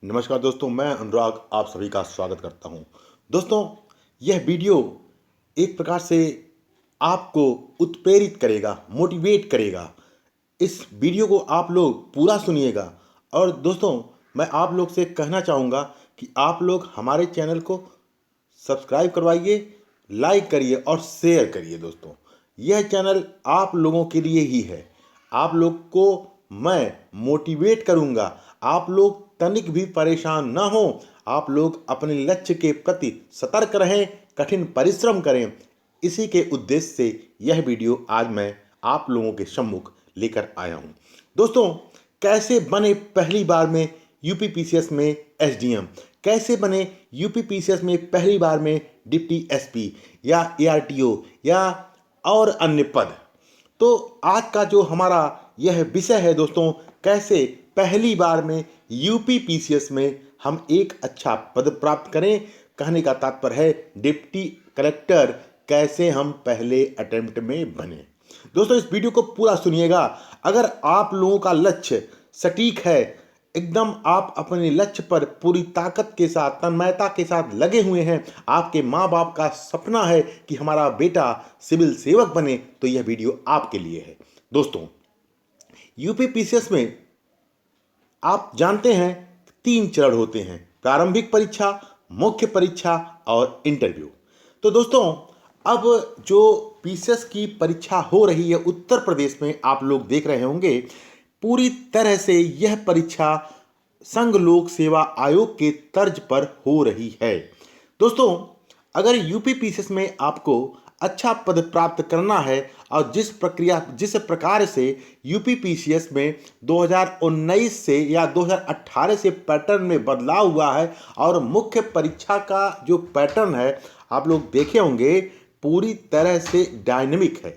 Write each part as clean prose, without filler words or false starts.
नमस्कार दोस्तों, मैं अनुराग आप सभी का स्वागत करता हूं। दोस्तों, यह वीडियो एक प्रकार से आपको उत्प्रेरित करेगा, मोटिवेट करेगा। इस वीडियो को आप लोग पूरा सुनिएगा। और दोस्तों, मैं आप लोग से कहना चाहूँगा कि आप लोग हमारे चैनल को सब्सक्राइब करवाइए, लाइक करिए और शेयर करिए। दोस्तों, यह चैनल आप लोगों के लिए ही है। आप लोग को मैं मोटिवेट करूंगा। आप लोग तनिक भी परेशान ना हो। आप लोग अपने लक्ष्य के प्रति सतर्क रहें, कठिन परिश्रम करें। इसी के उद्देश्य से यह वीडियो आज मैं आप लोगों के सम्मुख लेकर आया हूं। दोस्तों, कैसे बने पहली बार में यूपीपीसीएस में एसडीएम, कैसे बने यूपीपीसीएस में पहली बार में डिप्टी एसपी या एआरटीओ या और अन्य पद। तो आज का जो हमारा यह विषय है दोस्तों, कैसे पहली बार में यूपीपीसीएस में हम एक अच्छा पद प्राप्त करें। कहने का तात्पर्य है डिप्टी कलेक्टर कैसे हम पहले अटेम्प्ट में बने। दोस्तों, इस वीडियो को पूरा सुनिएगा। अगर आप लोगों का लक्ष्य सटीक है, एकदम आप अपने लक्ष्य पर पूरी ताकत के साथ, तन्मयता के साथ लगे हुए हैं, आपके माँ बाप का सपना है कि हमारा बेटा सिविल सेवक बने, तो यह वीडियो आपके लिए है। दोस्तों, यूपीपीसीएस में आप जानते हैं 3 चरण होते हैं: प्रारंभिक परीक्षा, मुख्य परीक्षा और इंटरव्यू। तो दोस्तों, अब जो पीसीएस की परीक्षा हो रही है उत्तर प्रदेश में, आप लोग देख रहे होंगे, पूरी तरह से यह परीक्षा संघ लोक सेवा आयोग के तर्ज पर हो रही है। दोस्तों, अगर यूपीपीसीएस में आपको अच्छा पद प्राप्त करना है और जिस प्रकार से यूपीपीसीएस में 2019 से या 2018 से पैटर्न में बदलाव हुआ है और मुख्य परीक्षा का जो पैटर्न है आप लोग देखे होंगे, पूरी तरह से डायनेमिक है।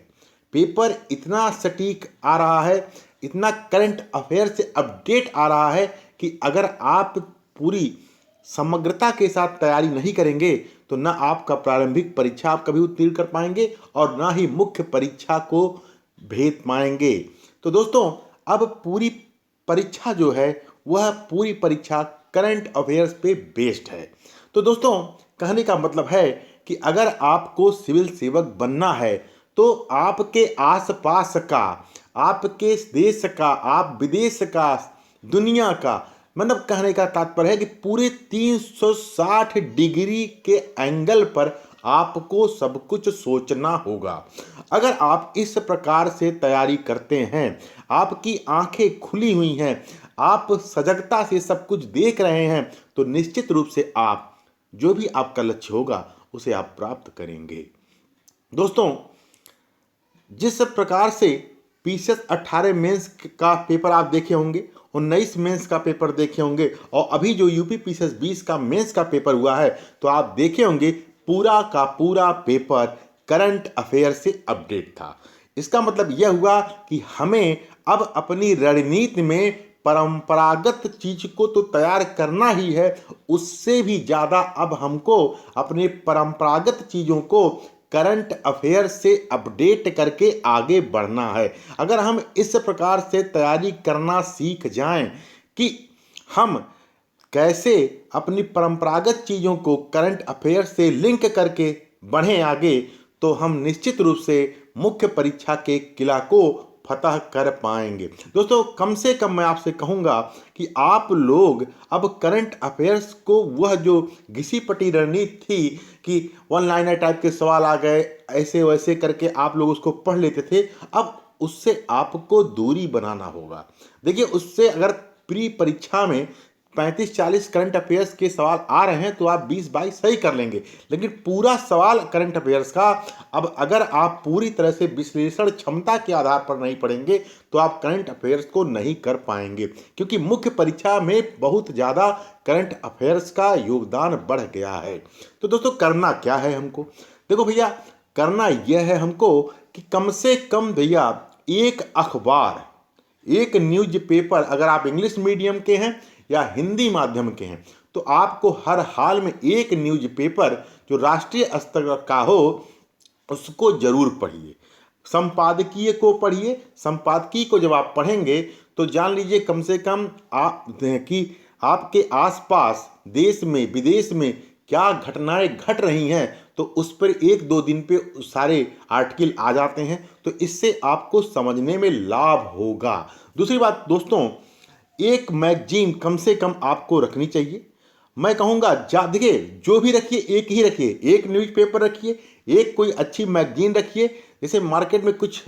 पेपर इतना सटीक आ रहा है, इतना करंट अफेयर से अपडेट आ रहा है कि अगर आप पूरी समग्रता के साथ तैयारी नहीं करेंगे तो ना आपका प्रारंभिक परीक्षा आप कभी उत्तीर्ण कर पाएंगे और ना ही मुख्य परीक्षा को भेद पाएंगे। तो दोस्तों, अब पूरी परीक्षा जो है वह पूरी परीक्षा करंट अफेयर्स पे बेस्ड है। तो दोस्तों, कहने का मतलब है कि अगर आपको सिविल सेवक बनना है तो आपके आसपास का, आपके देश का, आप विदेश का, दुनिया का, मतलब कहने का तात्पर्य है कि पूरे 360 डिग्री के एंगल पर आपको सब कुछ सोचना होगा। अगर आप इस प्रकार से तैयारी करते हैं, आपकी आंखें खुली हुई हैं, आप सजगता से सब कुछ देख रहे हैं, तो निश्चित रूप से आप जो भी आपका लक्ष्य होगा उसे आप प्राप्त करेंगे। दोस्तों, जिस प्रकार से पीसीएस 18 मेंस का पेपर आप देखे होंगे, 19 मेंस का पेपर देखे होंगे और अभी जो यूपी पीसीएस 20 का मेंस का पेपर हुआ है, तो आप देखे होंगे पूरा का पूरा पेपर करंट अफेयर से अपडेट था। इसका मतलब यह हुआ कि हमें अब अपनी रणनीति में परंपरागत चीज को तो तैयार करना ही है, उससे भी ज़्यादा अब हमको अपने परंपरागत चीज़ों को करंट अफेयर से अपडेट करके आगे बढ़ना है। अगर हम इस प्रकार से तैयारी करना सीख जाएं कि हम कैसे अपनी परंपरागत चीज़ों को करंट अफेयर से लिंक करके बढ़ें आगे, तो हम निश्चित रूप से मुख्य परीक्षा के किला को फतह कर पाएंगे। दोस्तों, कम से कम मैं आपसे कहूँगा कि आप लोग अब करंट अफेयर्स को, वह जो घिसी पटी रणनीति थी कि वन लाइनर टाइप के सवाल आ गए, ऐसे वैसे करके आप लोग उसको पढ़ लेते थे, अब उससे आपको दूरी बनाना होगा। देखिए, उससे अगर प्री परीक्षा में 35-40 करंट अफेयर्स के सवाल आ रहे हैं तो आप 20-22 सही कर लेंगे, लेकिन पूरा सवाल करंट अफेयर्स का, अब अगर आप पूरी तरह से विश्लेषण क्षमता के आधार पर नहीं पढ़ेंगे तो आप करंट अफेयर्स को नहीं कर पाएंगे, क्योंकि मुख्य परीक्षा में बहुत ज़्यादा करंट अफेयर्स का योगदान बढ़ गया है। तो दोस्तों, करना क्या है हमको? देखो भैया, करना यह है हमको कि कम से कम भैया एक अखबार, एक न्यूज़पेपर, अगर आप इंग्लिश मीडियम के हैं या हिंदी माध्यम के हैं तो आपको हर हाल में एक न्यूज़पेपर जो राष्ट्रीय स्तर का हो उसको जरूर पढ़िए। संपादकीय को पढ़िए। संपादकीय को जब आप पढ़ेंगे तो जान लीजिए कम से कम आप कि आपके आसपास देश में विदेश में क्या घटनाएं घट रही हैं तो उस पर एक दो दिन पे सारे आर्टिकल आ जाते हैं, तो इससे आपको समझने में लाभ होगा। दूसरी बात दोस्तों, एक मैगजीन कम से कम आपको रखनी चाहिए। मैं कहूँगा देखिए, जो भी रखिए एक ही रखिए, एक न्यूज़पेपर रखिए, एक कोई अच्छी मैगजीन रखिए। जैसे मार्केट में कुछ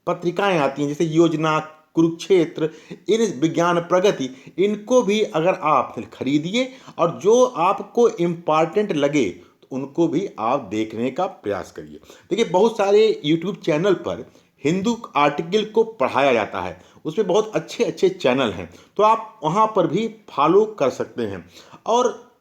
पत्रिकाएं आती हैं जैसे योजना, कुरुक्षेत्र, इन विज्ञान प्रगति, इनको भी अगर आप खरीदिए और जो आपको इम्पॉर्टेंट लगे तो उनको भी आप देखने का प्रयास करिए। देखिए, बहुत सारे यूट्यूब चैनल पर हिंदू आर्टिकल को पढ़ाया जाता है, उसमें बहुत अच्छे अच्छे चैनल हैं, तो आप वहाँ पर भी फॉलो कर सकते हैं। और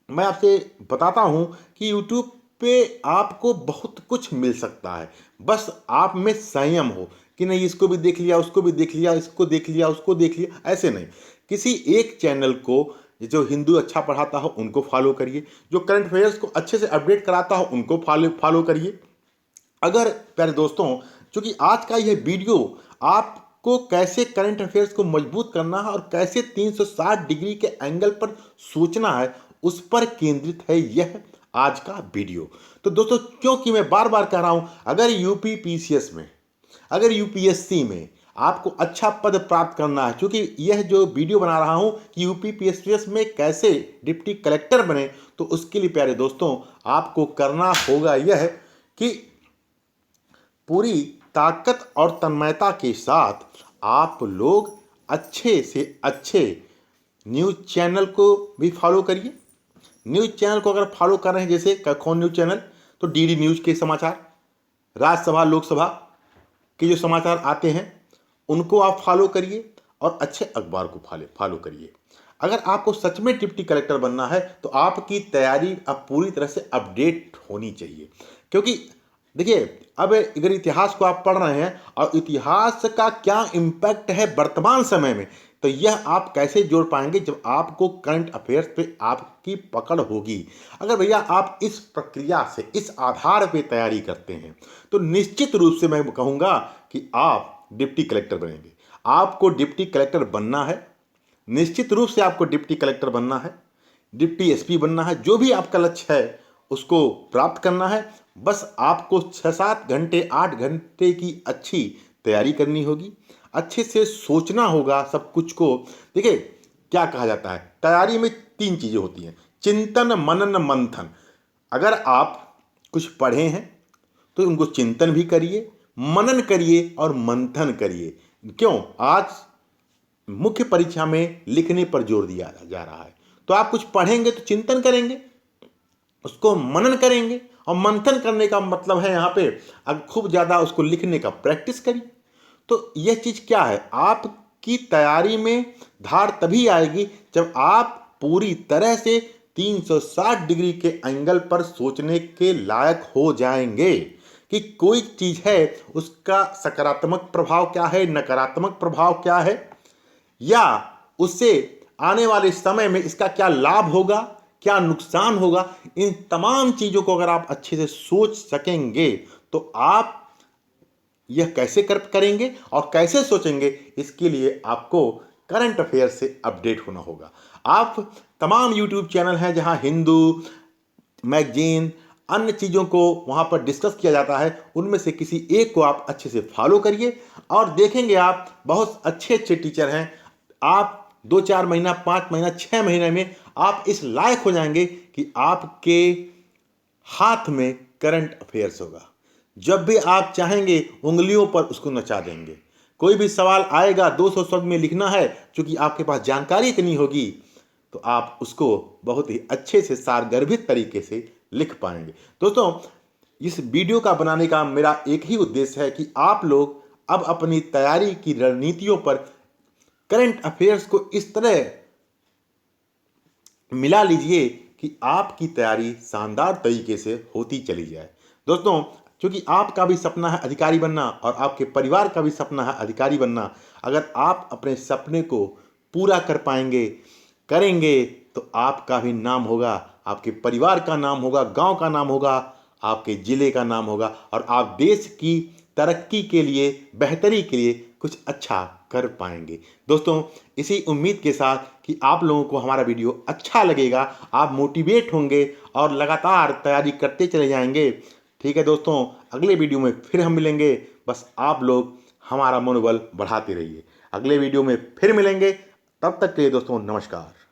मैं आपसे बताता हूँ कि यूट्यूब पे आपको बहुत कुछ मिल सकता है, बस आप में संयम हो कि नहीं इसको भी देख लिया, उसको भी देख लिया, इसको देख लिया, उसको देख लिया, ऐसे नहीं। किसी एक चैनल को, जो हिंदू अच्छा पढ़ाता हो उनको फॉलो करिए, जो करंट अफेयर्स को अच्छे से अपडेट कराता हो उनको फॉलो करिए। अगर प्यारे दोस्तों, चूंकि आज का यह वीडियो आपको कैसे करंट अफेयर्स को मजबूत करना है और कैसे 360 डिग्री के एंगल पर सोचना है उस पर केंद्रित है यह आज का वीडियो। तो दोस्तों, क्योंकि मैं बार बार कह रहा हूं, अगर यूपी पीसीएस में, अगर यूपीएससी में आपको अच्छा पद प्राप्त करना है, क्योंकि यह जो वीडियो बना रहा हूं कि यूपी पीसीएस में कैसे डिप्टी कलेक्टर बने, तो उसके लिए प्यारे दोस्तों आपको करना होगा यह कि पूरी ताकत और तन्मयता के साथ आप लोग अच्छे से अच्छे न्यूज़ चैनल को भी फॉलो करिए। न्यूज़ चैनल को अगर फॉलो कर रहे हैं, जैसे कौन न्यूज़ चैनल, तो डीडी न्यूज़ के समाचार, राज्यसभा लोकसभा के जो समाचार आते हैं उनको आप फॉलो करिए और अच्छे अखबार को फॉलो करिए। अगर आपको सच में डिप्टी कलेक्टर बनना है तो आपकी तैयारी अब पूरी तरह से अपडेट होनी चाहिए, क्योंकि देखिए, अब अगर इतिहास को आप पढ़ रहे हैं और इतिहास का क्या इम्पैक्ट है वर्तमान समय में, तो यह आप कैसे जोड़ पाएंगे जब आपको करंट अफेयर्स पे आपकी पकड़ होगी। अगर भैया आप इस प्रक्रिया से, इस आधार पे तैयारी करते हैं तो निश्चित रूप से मैं कहूँगा कि आप डिप्टी कलेक्टर बनेंगे। आपको डिप्टी कलेक्टर बनना है, निश्चित रूप से आपको डिप्टी कलेक्टर बनना है, डिप्टी एसपी बनना है, जो भी आपका लक्ष्य है उसको प्राप्त करना है। बस आपको 6-7 घंटे 8 घंटे की अच्छी तैयारी करनी होगी, अच्छे से सोचना होगा सब कुछ को। देखिए, क्या कहा जाता है, तैयारी में 3 चीज़ें होती हैं, चिंतन, मनन, मंथन। अगर आप कुछ पढ़े हैं तो उनको चिंतन भी करिए, मनन करिए और मंथन करिए। क्यों? आज मुख्य परीक्षा में लिखने पर जोर दिया जा रहा है, तो आप कुछ पढ़ेंगे तो चिंतन करेंगे, उसको मनन करेंगे, और मंथन करने का मतलब है यहाँ पे अब खूब ज़्यादा उसको लिखने का प्रैक्टिस करिए। तो यह चीज़ क्या है, आपकी तैयारी में धार तभी आएगी जब आप पूरी तरह से 360 डिग्री के एंगल पर सोचने के लायक हो जाएंगे कि कोई चीज़ है उसका सकारात्मक प्रभाव क्या है, नकारात्मक प्रभाव क्या है, या उससे आने वाले समय में इसका क्या लाभ होगा, क्या नुकसान होगा। इन तमाम चीज़ों को अगर आप अच्छे से सोच सकेंगे तो आप यह कैसे करेंगे और कैसे सोचेंगे, इसके लिए आपको करंट अफेयर से अपडेट होना होगा। आप तमाम यूट्यूब चैनल हैं जहां हिंदू मैगजीन, अन्य चीज़ों को वहां पर डिस्कस किया जाता है, उनमें से किसी एक को आप अच्छे से फॉलो करिए और देखेंगे आप बहुत अच्छे अच्छे टीचर हैं। आप 2-4 महीना, 5 महीना, 6 महीने में आप इस लायक हो जाएंगे कि आपके हाथ में करंट अफेयर्स होगा। जब भी आप चाहेंगे उंगलियों पर उसको नचा देंगे। कोई भी सवाल आएगा 200 शब्द में लिखना है, क्योंकि आपके पास जानकारी इतनी होगी तो आप उसको बहुत ही अच्छे से सारगर्भित तरीके से लिख पाएंगे। दोस्तों, इस वीडियो का बनाने का मेरा एक ही उद्देश्य है कि आप लोग अब अपनी तैयारी की रणनीतियों पर करंट अफेयर्स को इस तरह मिला लीजिए कि आपकी तैयारी शानदार तरीके से होती चली जाए। दोस्तों, क्योंकि आपका भी सपना है अधिकारी बनना और आपके परिवार का भी सपना है अधिकारी बनना, अगर आप अपने सपने को पूरा कर पाएंगे, करेंगे, तो आपका भी नाम होगा, आपके परिवार का नाम होगा, गांव का नाम होगा, आपके ज़िले का नाम होगा और आप देश की तरक्की के लिए, बेहतरी के लिए कुछ अच्छा कर पाएंगे। दोस्तों, इसी उम्मीद के साथ कि आप लोगों को हमारा वीडियो अच्छा लगेगा, आप मोटिवेट होंगे और लगातार तैयारी करते चले जाएंगे। ठीक है दोस्तों, अगले वीडियो में फिर हम मिलेंगे। बस आप लोग हमारा मनोबल बढ़ाते रहिए। अगले वीडियो में फिर मिलेंगे। तब तक के लिए दोस्तों नमस्कार।